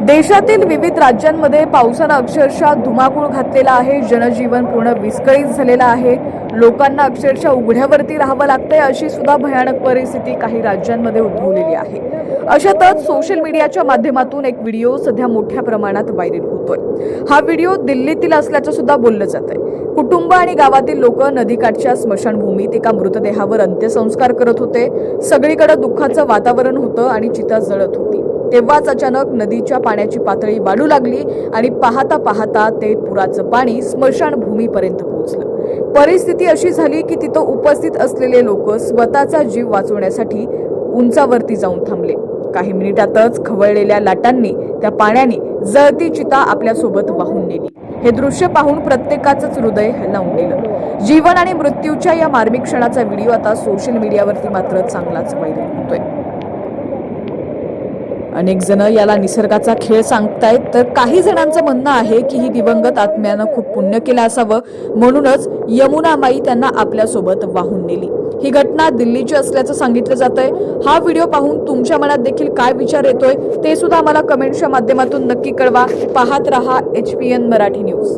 देशातील विविध राज्यांमध्ये पावसानं अक्षरशः धुमाकूळ घातलेला आहे। जनजीवन पूर्ण विस्कळीत झालेलं आहे। लोकांना अक्षरशः उघड्यावरती राहावं लागतंय अशी सुद्धा भयानक परिस्थिती काही राज्यांमध्ये उद्भवलेली आहे। अशातच सोशल मीडियाच्या माध्यमातून एक व्हिडिओ सध्या मोठ्या प्रमाणात व्हायरल होतोय। हा व्हिडिओ दिल्लीतील असल्याचं सुद्धा बोललं जातंय। कुटुंब आणि गावातील लोक नदीकाठच्या स्मशानभूमीत एका मृतदेहावर अंत्यसंस्कार करत होते। सगळीकडे दुःखाचं वातावरण होतं आणि चिता जळत होती। तेव्हाच अचानक नदीच्या पाण्याची पातळी वाढू लागली आणि पाहता पाहता ते पुराचं पाणी स्मशानभूमीपर्यंत पोहोचलं। परिस्थिती अशी झाली की तिथं उपस्थित असलेले लोक स्वतःचा जीव वाचवण्यासाठी उंचावरती जाऊन थांबले। काही मिनिटातच खवळलेल्या लाटांनी त्या पाण्याने जळती चिता आपल्यासोबत वाहून नेली। हे दृश्य पाहून प्रत्येकाचंच हृदय हेलावून गेलं। जीवन आणि मृत्यूच्या या मार्मिक क्षणाचा व्हिडिओ आता सोशल मीडियावरती मात्र चांगलाच व्हायरल होतोय। अनेक जण याला निसर्गाचा खेळ सांगतायत, तर काही जणांचं म्हणणं आहे की ही दिवंगत आत्म्यानं खूप पुण्य केलं असावं, म्हणूनच यमुनामाई त्यांना आपल्यासोबत वाहून नेली। ही घटना दिल्लीची असल्याचं सांगितलं जातंय। हा व्हिडिओ पाहून तुमच्या मनात देखील काय विचार येतोय ते सुद्धा आम्हाला कमेंटच्या माध्यमातून नक्की कळवा। पाहत रहा HPN मराठी न्यूज।